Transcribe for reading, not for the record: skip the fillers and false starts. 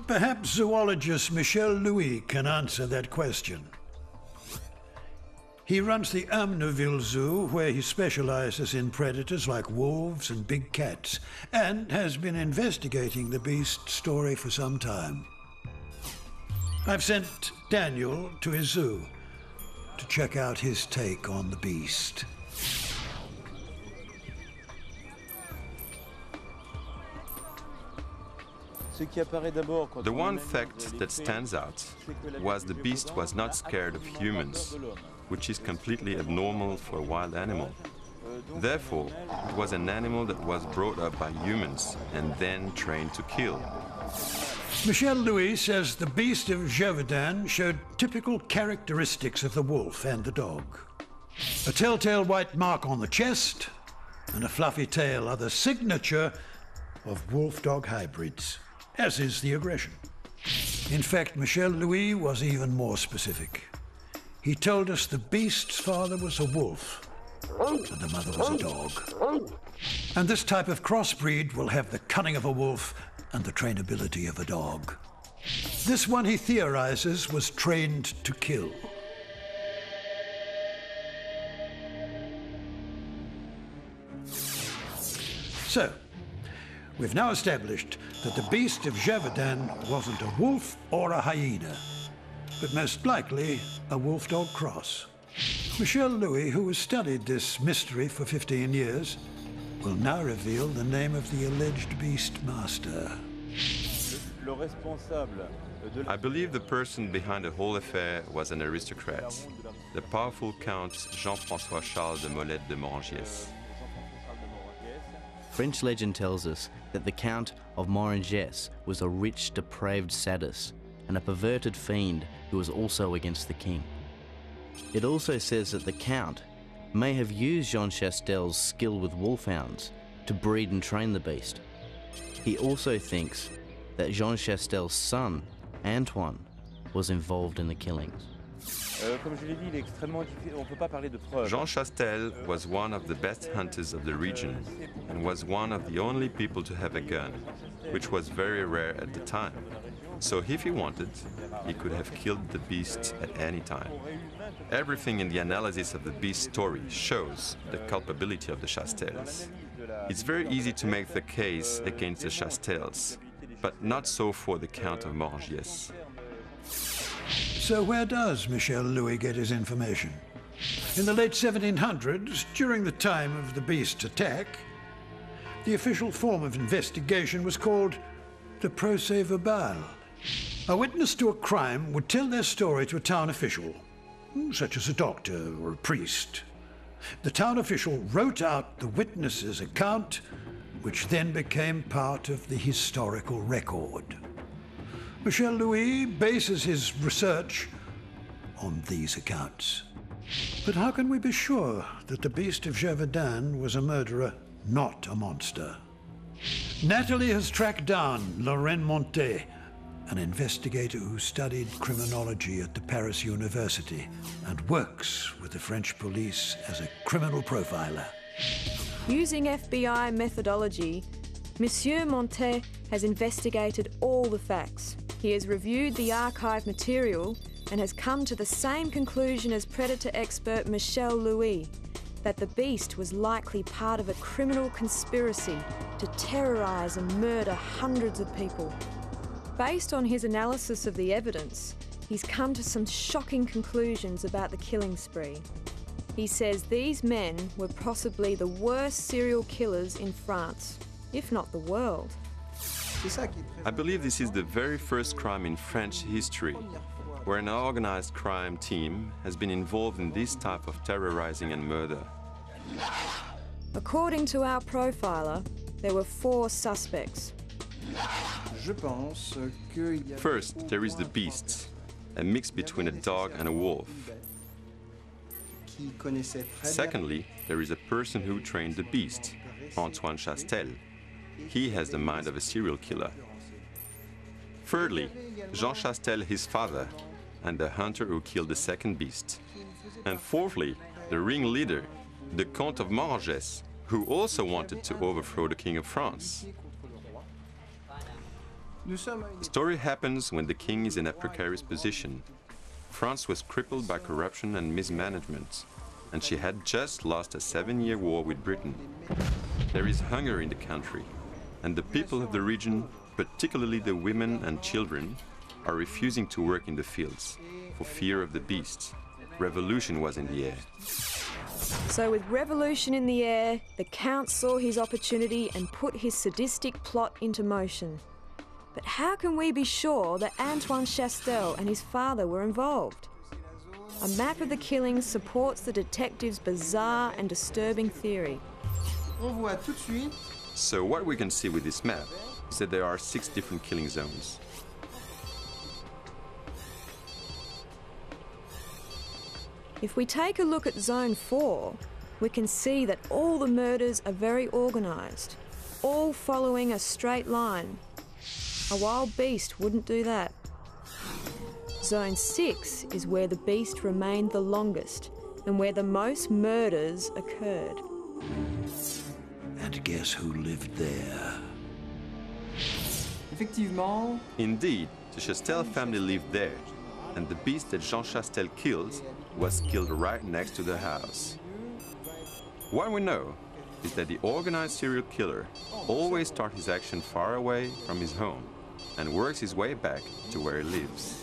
perhaps zoologist Michelle Louie can answer that question. He runs the Amneville Zoo, where he specializes in predators like wolves and big cats, and has been investigating the beast story for some time. I've sent Daniel to his zoo to check out his take on the beast. The one fact that stands out was the beast was not scared of humans, which is completely abnormal for a wild animal. Therefore, it was an animal that was brought up by humans and then trained to kill. Michelle Louie says the Beast of Gevaudan showed typical characteristics of the wolf and the dog. A telltale white mark on the chest and a fluffy tail are the signature of wolf-dog hybrids, as is the aggression. In fact, Michelle Louie was even more specific. He told us the beast's father was a wolf and the mother was a dog. And this type of crossbreed will have the cunning of a wolf and the trainability of a dog. This one, he theorizes, was trained to kill. So, we've now established that the Beast of Gevaudan wasn't a wolf or a hyena, but most likely a wolf-dog cross. Michelle Louie, who has studied this mystery for 15 years, will now reveal the name of the alleged beast master. I believe the person behind the whole affair was an aristocrat, the powerful Count Jean-François Charles de Molette de Morangiès. French legend tells us that the Count of Morangiès was a rich, depraved sadist and a perverted fiend who was also against the king. It also says that the Count may have used Jean Chastel's skill with wolfhounds to breed and train the beast. He also thinks that Jean Chastel's son, Antoine, was involved in the killings. Jean Chastel was one of the best hunters of the region and was one of the only people to have a gun, which was very rare at the time. So if he wanted, he could have killed the beast at any time. Everything in the analysis of the beast story shows the culpability of the Chastels. It's very easy to make the case against the Chastels, but not so for the Count of Morangiès. So where does Michelle Louie get his information? In the late 1700s, during the time of the beast's attack, the official form of investigation was called the procès-verbal. A witness to a crime would tell their story to a town official, such as a doctor or a priest. The town official wrote out the witness's account, which then became part of the historical record. Michelle Louie bases his research on these accounts. But how can we be sure that the Beast of Gevaudan was a murderer, not a monster? Natalie has tracked down Lauren Monte, an investigator who studied criminology at the Paris University and works with the French police as a criminal profiler. Using FBI methodology, Monsieur Monte has investigated all the facts. He has reviewed the archive material and has come to the same conclusion as predator expert Michelle Louie, that the beast was likely part of a criminal conspiracy to terrorise and murder hundreds of people. Based on his analysis of the evidence, he's come to some shocking conclusions about the killing spree. He says these men were possibly the worst serial killers in France, if not the world. I believe this is the very first crime in French history where an organized crime team has been involved in this type of terrorizing and murder. According to our profiler, there were 4 suspects. First, there is the beast, a mix between a dog and a wolf. Secondly, there is a person who trained the beast, Antoine Chastel. He has the mind of a serial killer. Thirdly, Jean Chastel, his father, and the hunter who killed the second beast. And fourthly, the ringleader, the Count of Morangiès, who also wanted to overthrow the King of France. The story happens when the king is in a precarious position. France was crippled by corruption and mismanagement, and she had just lost a 7-year war with Britain. There is hunger in the country, and the people of the region, particularly the women and children, are refusing to work in the fields for fear of the beasts. Revolution was in the air. So with revolution in the air, the Count saw his opportunity and put his sadistic plot into motion. But how can we be sure that Antoine Chastel and his father were involved? A map of the killings supports the detective's bizarre and disturbing theory. So what we can see with this map is that there are 6 different killing zones. If we take a look at Zone 4, we can see that all the murders are very organised, all following a straight line. A wild beast wouldn't do that. Zone 6 is where the beast remained the longest and where the most murders occurred. And guess who lived there? Indeed, the Chastel family lived there, and the beast that Jean Chastel killed was killed right next to the house. What we know is that the organized serial killer always starts his action far away from his home and works his way back to where he lives.